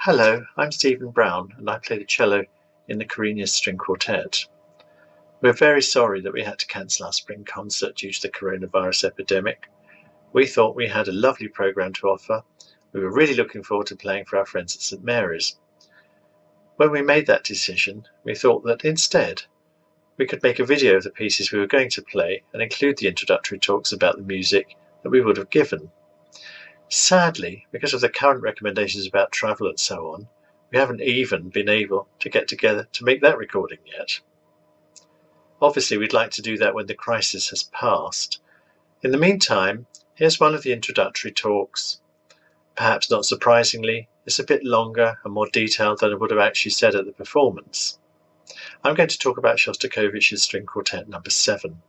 Hello, I'm Stephen Brown and I play the cello in the Corineus String Quartet. We're very sorry that we had to cancel our spring concert due to the coronavirus epidemic. We thought we had a lovely programme to offer. We were really looking forward to playing for our friends at St Mary's. When we made that decision, we thought that instead we could make a video of the pieces we were going to play and include the introductory talks about the music that we would have given. Sadly, because of the current recommendations about travel and so on, we haven't even been able to get together to make that recording yet. Obviously, we'd like to do that when the crisis has passed. In the meantime, here's one of the introductory talks. Perhaps not surprisingly, it's a bit longer and more detailed than I would have actually said at the performance. I'm going to talk about Shostakovich's String Quartet No. 7.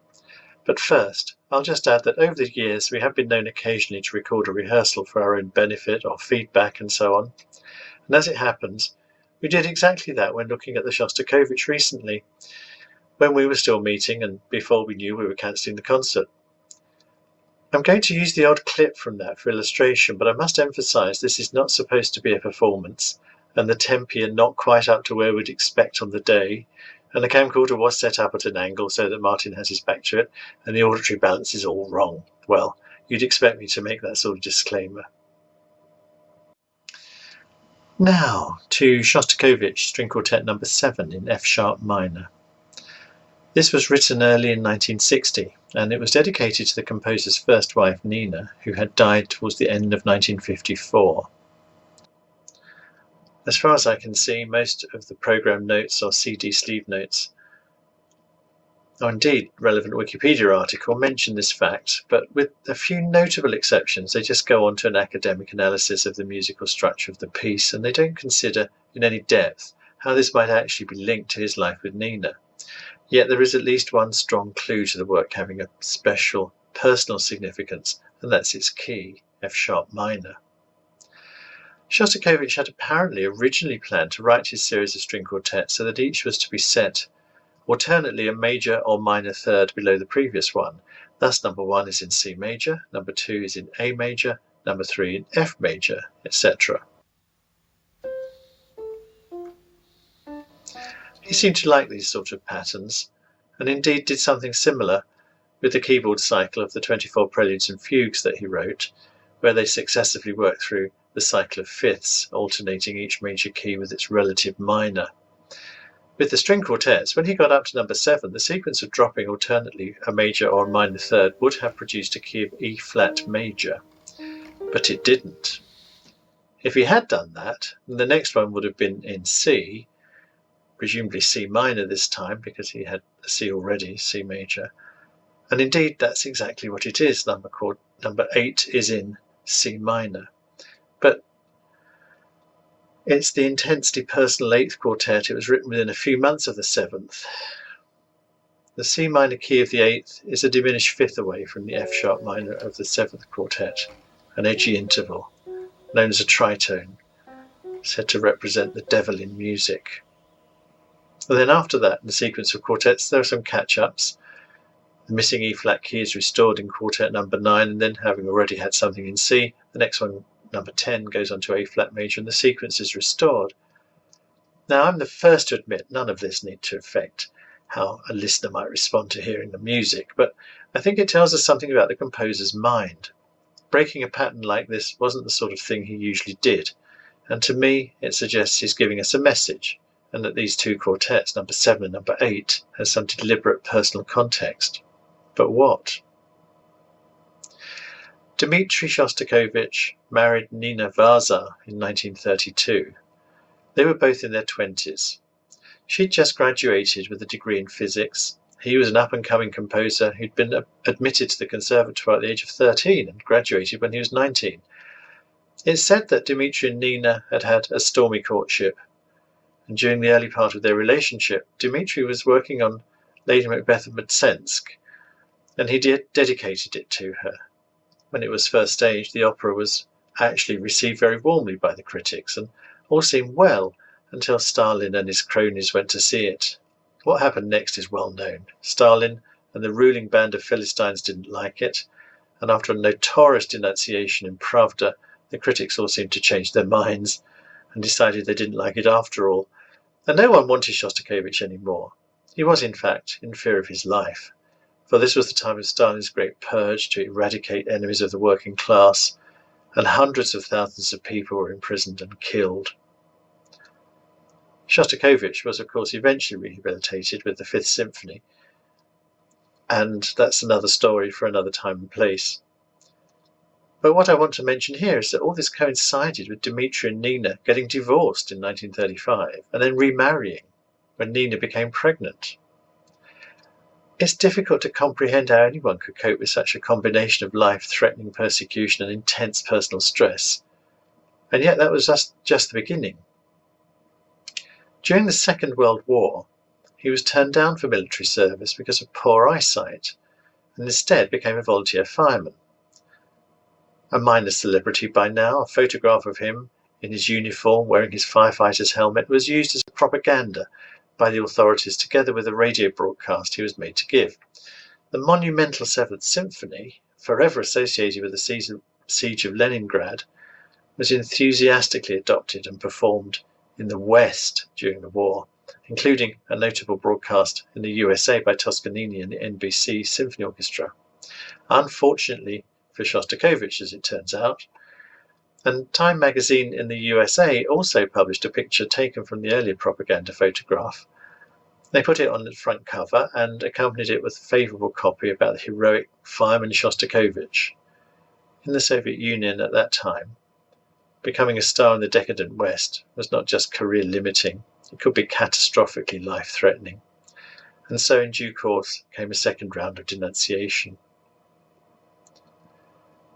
But first, I'll just add that over the years we have been known occasionally to record a rehearsal for our own benefit or feedback and so on. And as it happens, we did exactly that when looking at the Shostakovich recently, when we were still meeting and before we knew we were cancelling the concert. I'm going to use the odd clip from that for illustration, but I must emphasise this is not supposed to be a performance, and the tempi are not quite up to where we'd expect on the day, and the camcorder was set up at an angle so that Martin has his back to it, and the auditory balance is all wrong. Well, you'd expect me to make that sort of disclaimer. Now to Shostakovich String Quartet No. 7 in F-sharp minor. This was written early in 1960, and it was dedicated to the composer's first wife Nina, who had died towards the end of 1954. As far as I can see, most of the program notes or CD sleeve notes, or indeed relevant Wikipedia article, mention this fact, but with a few notable exceptions, they just go on to an academic analysis of the musical structure of the piece, and they don't consider in any depth how this might actually be linked to his life with Nina. Yet there is at least one strong clue to the work having a special personal significance, and that's its key, F-sharp minor. Shostakovich had apparently originally planned to write his series of string quartets so that each was to be set alternately a major or minor third below the previous one. Thus, number 1 is in C major, number 2 is in A major, number 3 in F major, etc. He seemed to like these sort of patterns, and indeed did something similar with the keyboard cycle of the 24 preludes and fugues that he wrote, where they successively work through the cycle of fifths, alternating each major key with its relative minor. With the string quartets, when he got up to number 7, the sequence of dropping alternately a major or a minor third would have produced a key of E flat major, but it didn't. If he had done that, then the next one would have been in C, presumably C minor this time, because he had a C already, C major. And indeed, that's exactly what it is. Number 8 is in C minor. But it's the intensely personal 8th quartet. It was written within a few months of the 7th. The C minor key of the 8th is a diminished fifth away from the F sharp minor of the 7th quartet, an edgy interval, known as a tritone, said to represent the devil in music. And then after that, in the sequence of quartets, there are some catch-ups. The missing E flat key is restored in quartet number 9, and then, having already had something in C, the next one, number 10, goes on to A flat major, and the sequence is restored. Now, I'm the first to admit none of this need to affect how a listener might respond to hearing the music, but I think it tells us something about the composer's mind. Breaking a pattern like this wasn't the sort of thing he usually did, and to me it suggests he's giving us a message, and that these two quartets, number 7 and number 8, has some deliberate personal context. But what? Dmitri Shostakovich married Nina Vaza in 1932. They were both in their 20s. She'd just graduated with a degree in physics. He was an up-and-coming composer who'd been admitted to the conservatoire at the age of 13 and graduated when he was 19. It's said that Dmitri and Nina had had a stormy courtship, and during the early part of their relationship, Dmitri was working on Lady Macbeth of Mtsensk, and he dedicated it to her. When it was first staged, the opera was actually received very warmly by the critics, and all seemed well until Stalin and his cronies went to see it. What happened next is well known. Stalin and the ruling band of Philistines didn't like it, and after a notorious denunciation in Pravda, the critics all seemed to change their minds, and decided they didn't like it after all, and no one wanted Shostakovich anymore. He was, in fact, in fear of his life, for this was the time of Stalin's great purge to eradicate enemies of the working class, and hundreds of thousands of people were imprisoned and killed. Shostakovich was, of course, eventually rehabilitated with the Fifth Symphony, and that's another story for another time and place. But what I want to mention here is that all this coincided with Dmitri and Nina getting divorced in 1935 and then remarrying when Nina became pregnant. It's difficult to comprehend how anyone could cope with such a combination of life-threatening persecution and intense personal stress, and yet that was just the beginning. During the Second World War, he was turned down for military service because of poor eyesight, and instead became a volunteer fireman. A minor celebrity by now, a photograph of him in his uniform wearing his firefighter's helmet was used as propaganda by the authorities together with a radio broadcast he was made to give. The monumental Seventh Symphony, forever associated with the siege of Leningrad, was enthusiastically adopted and performed in the West during the war, including a notable broadcast in the USA by Toscanini and the NBC Symphony Orchestra. Unfortunately for Shostakovich, as it turns out, and Time magazine in the USA also published a picture taken from the earlier propaganda photograph. They put it on the front cover and accompanied it with a favourable copy about the heroic fireman Shostakovich. In the Soviet Union at that time, becoming a star in the decadent West was not just career-limiting, it could be catastrophically life-threatening. And so in due course came a second round of denunciation.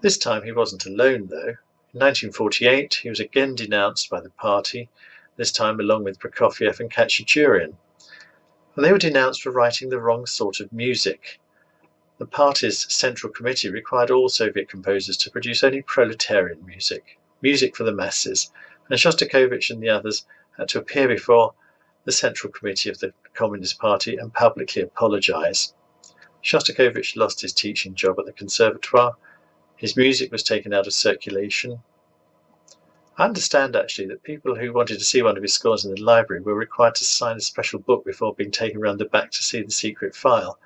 This time he wasn't alone, though. In 1948 he was again denounced by the party, this time along with Prokofiev and Khachaturian. And they were denounced for writing the wrong sort of music. The party's Central Committee required all Soviet composers to produce only proletarian music, music for the masses, and Shostakovich and the others had to appear before the Central Committee of the Communist Party and publicly apologise. Shostakovich lost his teaching job at the Conservatoire. His music was taken out of circulation. I understand, actually, that people who wanted to see one of his scores in the library were required to sign a special book before being taken round the back to see the secret file.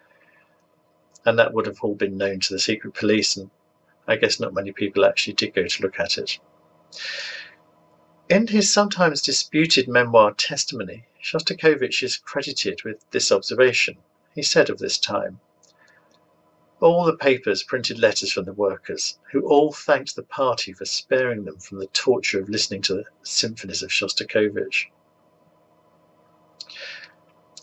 And that would have all been known to the secret police, and I guess not many people actually did go to look at it. In his sometimes disputed memoir Testimony, Shostakovich is credited with this observation. He said of this time, "All the papers printed letters from the workers, who all thanked the party for sparing them from the torture of listening to the symphonies of Shostakovich."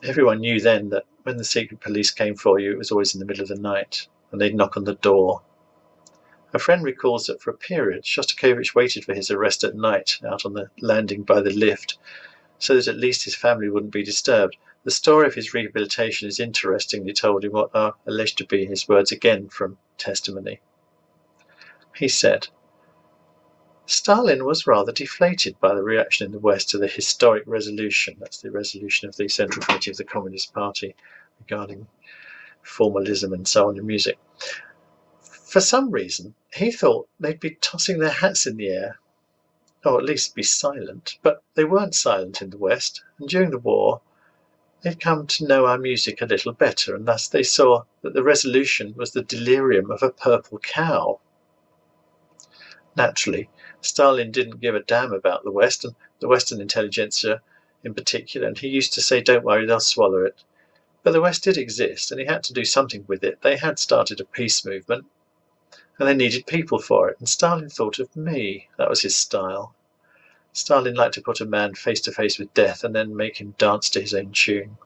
Everyone knew then that when the secret police came for you, it was always in the middle of the night, and they'd knock on the door. A friend recalls that for a period, Shostakovich waited for his arrest at night out on the landing by the lift, so that at least his family wouldn't be disturbed. The story of his rehabilitation is interestingly told in what are alleged to be his words again from Testimony. He said, "Stalin was rather deflated by the reaction in the West to the historic resolution," that's the resolution of the Central Committee of the Communist Party regarding formalism and so on in music. "For some reason, he thought they'd be tossing their hats in the air, or at least be silent, but they weren't silent in the West, and during the war, they'd come to know our music a little better, and thus they saw that the resolution was the delirium of a purple cow." Naturally, Stalin didn't give a damn about the West, and the Western intelligentsia in particular, and he used to say, "Don't worry, they'll swallow it." But the West did exist, and he had to do something with it. They had started a peace movement, and they needed people for it, and Stalin thought of me. That was his style. Stalin liked to put a man face to face with death and then make him dance to his own tune.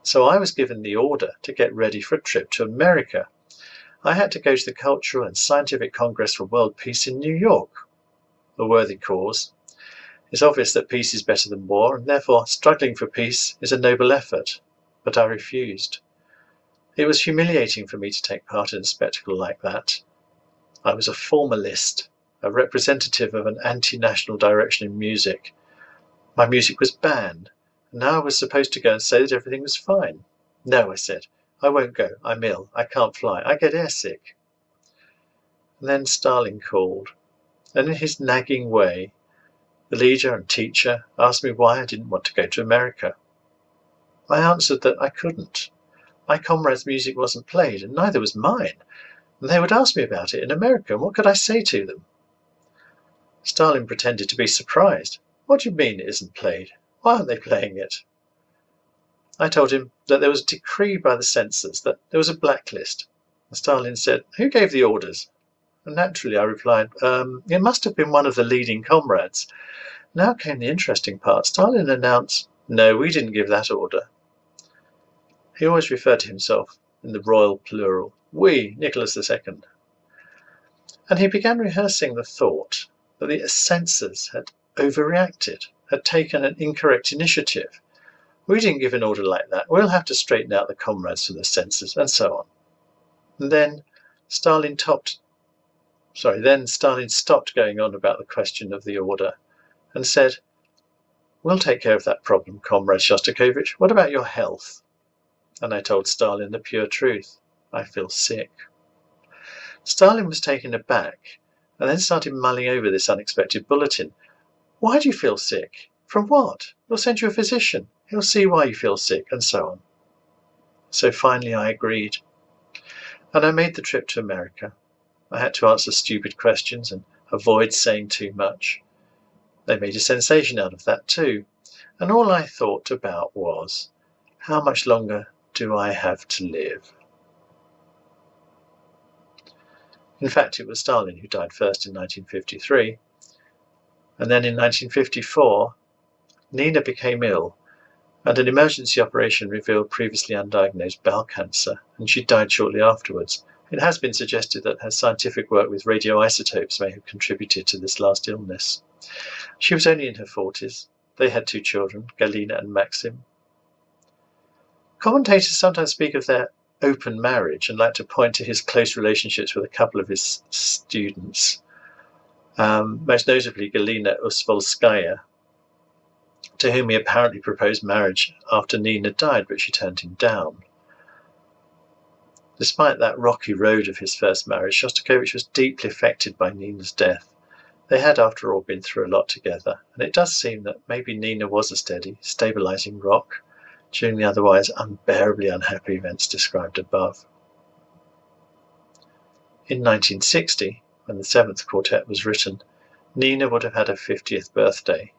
So I was given the order to get ready for a trip to America. I had to go to the Cultural and Scientific Congress for World Peace in New York. A worthy cause. It's obvious that peace is better than war, and therefore struggling for peace is a noble effort. But I refused. It was humiliating for me to take part in a spectacle like that. I was a formalist, a representative of an anti-national direction in music. My music was banned, and now I was supposed to go and say that everything was fine. "No," I said, "I won't go. I'm ill. I can't fly. I get airsick." And then Stalin called, and in his nagging way, The leader and teacher asked me why I didn't want to go to America. I answered that I couldn't. My comrades' music wasn't played, and neither was mine, and they would ask me about it in America, and what could I say to them? Stalin pretended to be surprised. What do you mean it isn't played? Why aren't they playing it? I told him that there was a decree by the censors that there was a blacklist. And Stalin said, "Who gave the orders?" And naturally I replied, "It must have been one of the leading comrades." Now came the interesting part. Stalin announced, "No, we didn't give that order." He always referred to himself in the royal plural, "We, Nicholas II." And he began rehearsing the thought that the censors had overreacted, had taken an incorrect initiative. "We didn't give an order like that. We'll have to straighten out the comrades from the censors," and so on. And then Stalin stopped going on about the question of the order and said, "We'll take care of that problem, Comrade Shostakovich. What about your health?" And I told Stalin the pure truth. I feel sick. Stalin was taken aback and then started mulling over this unexpected bulletin. "Why do you feel sick? From what? We'll send you a physician. He'll see why you feel sick," and so on. So finally I agreed. And I made the trip to America. I had to answer stupid questions and avoid saying too much. They made a sensation out of that too. And all I thought about was, how much longer do I have to live? In fact, it was Stalin who died first in 1953. And then in 1954, Nina became ill, and an emergency operation revealed previously undiagnosed bowel cancer, and she died shortly afterwards. It has been suggested that her scientific work with radioisotopes may have contributed to this last illness. She was only in her 40s. They had 2 children, Galina and Maxim. Commentators sometimes speak of their open marriage and like to point to his close relationships with a couple of his students, most notably Galina Usvolskaya, to whom he apparently proposed marriage after Nina died, but she turned him down. Despite that rocky road of his first marriage, Shostakovich was deeply affected by Nina's death. They had, after all, been through a lot together, and it does seem that maybe Nina was a steady, stabilizing rock during the otherwise unbearably unhappy events described above. In 1960, when the 7th Quartet was written, Nina would have had her 50th birthday.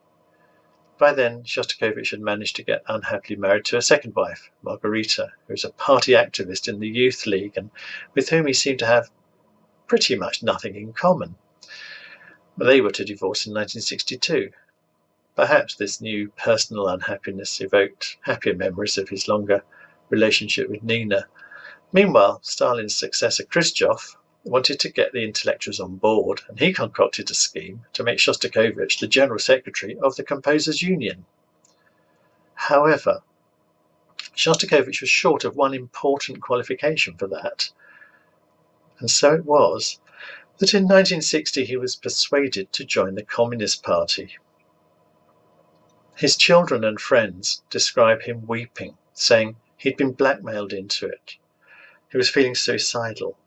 By then, Shostakovich had managed to get unhappily married to a second wife, Margarita, who was a party activist in the Youth League and with whom he seemed to have pretty much nothing in common. They were to divorce in 1962. Perhaps this new personal unhappiness evoked happier memories of his longer relationship with Nina. Meanwhile, Stalin's successor Khrushchev wanted to get the intellectuals on board, and he concocted a scheme to make Shostakovich the General Secretary of the Composers' Union. However, Shostakovich was short of one important qualification for that, and so it was that in 1960 he was persuaded to join the Communist Party. His children and friends describe him weeping, saying he'd been blackmailed into it. He was feeling suicidal.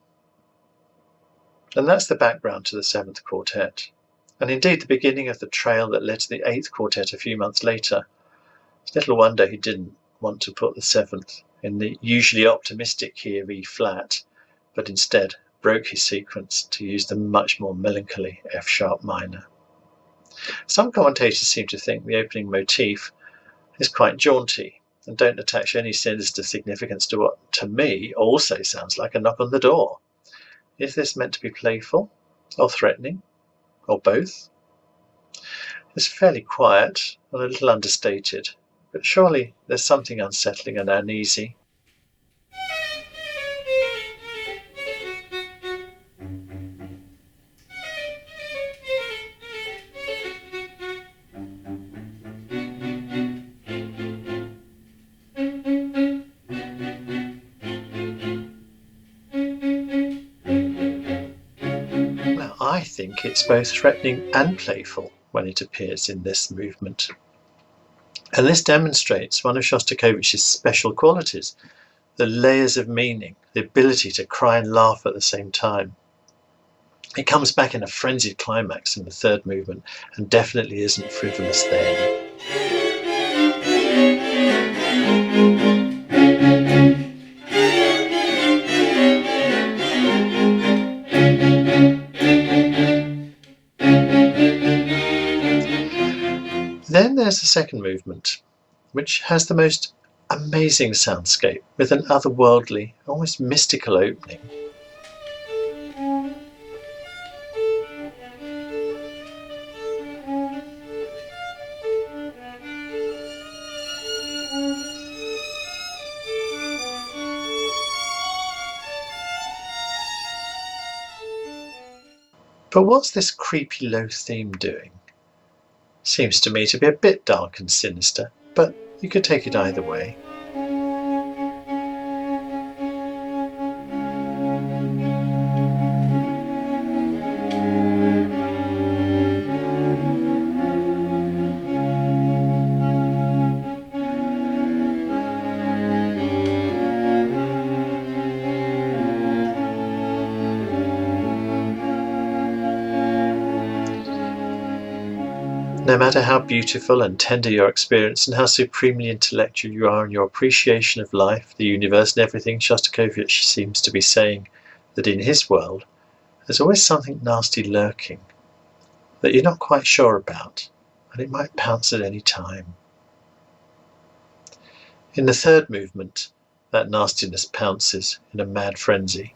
And that's the background to the 7th Quartet, and indeed the beginning of the trail that led to the 8th Quartet a few months later. It's little wonder he didn't want to put the 7th in the usually optimistic key of E flat, but instead broke his sequence to use the much more melancholy F sharp minor. Some commentators seem to think the opening motif is quite jaunty and don't attach any sinister significance to what, to me, also sounds like a knock on the door. Is this meant to be playful, or threatening, or both? It's fairly quiet and a little understated, but surely there's something unsettling and uneasy. I think it's both threatening and playful when it appears in this movement. And this demonstrates one of Shostakovich's special qualities, the layers of meaning, the ability to cry and laugh at the same time. It comes back in a frenzied climax in the third movement and definitely isn't frivolous then. Then there's the second movement, which has the most amazing soundscape with an otherworldly, almost mystical opening. But what's this creepy low theme doing? Seems to me to be a bit dark and sinister, but you could take it either way. No matter how beautiful and tender your experience and how supremely intellectual you are in your appreciation of life, the universe and everything, Shostakovich seems to be saying that in his world there's always something nasty lurking that you're not quite sure about, and it might pounce at any time. In the third movement, that nastiness pounces in a mad frenzy.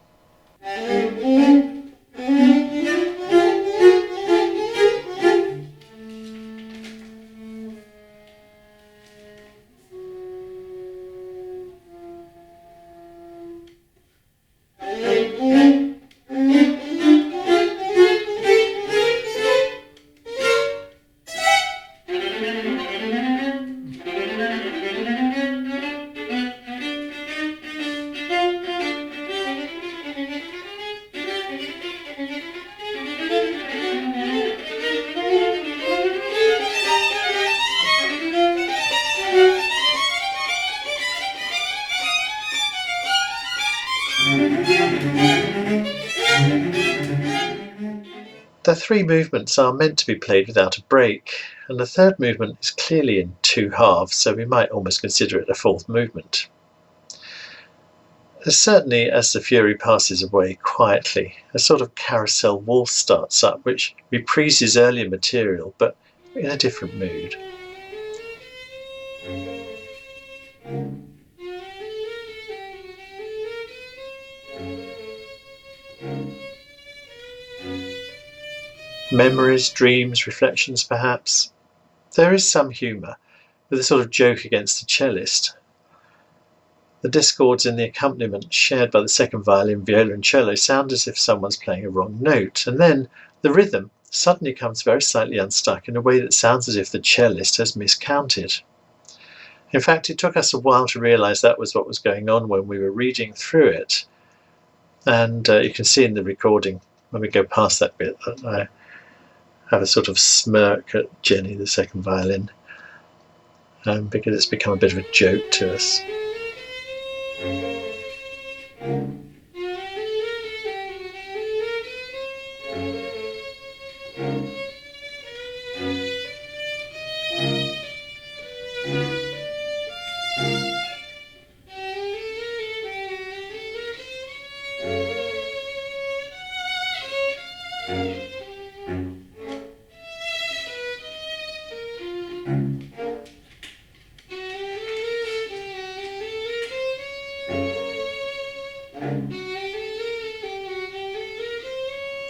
The three movements are meant to be played without a break, and the third movement is clearly in two halves, so we might almost consider it a fourth movement. Certainly, as the fury passes away quietly, a sort of carousel waltz starts up, which reprises earlier material, but in a different mood. Memories, dreams, reflections perhaps. There is some humour, with a sort of joke against the cellist. The discords in the accompaniment shared by the second violin, viola and cello sound as if someone's playing a wrong note, and then the rhythm suddenly comes very slightly unstuck in a way that sounds as if the cellist has miscounted. In fact, it took us a while to realise that was what was going on when we were reading through it, and you can see in the recording when we go past that bit that I have a sort of smirk at Jenny, the second violin, because it's become a bit of a joke to us.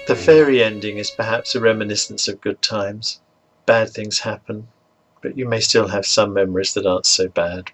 The fairy ending is perhaps a reminiscence of good times. Bad things happen, but you may still have some memories that aren't so bad.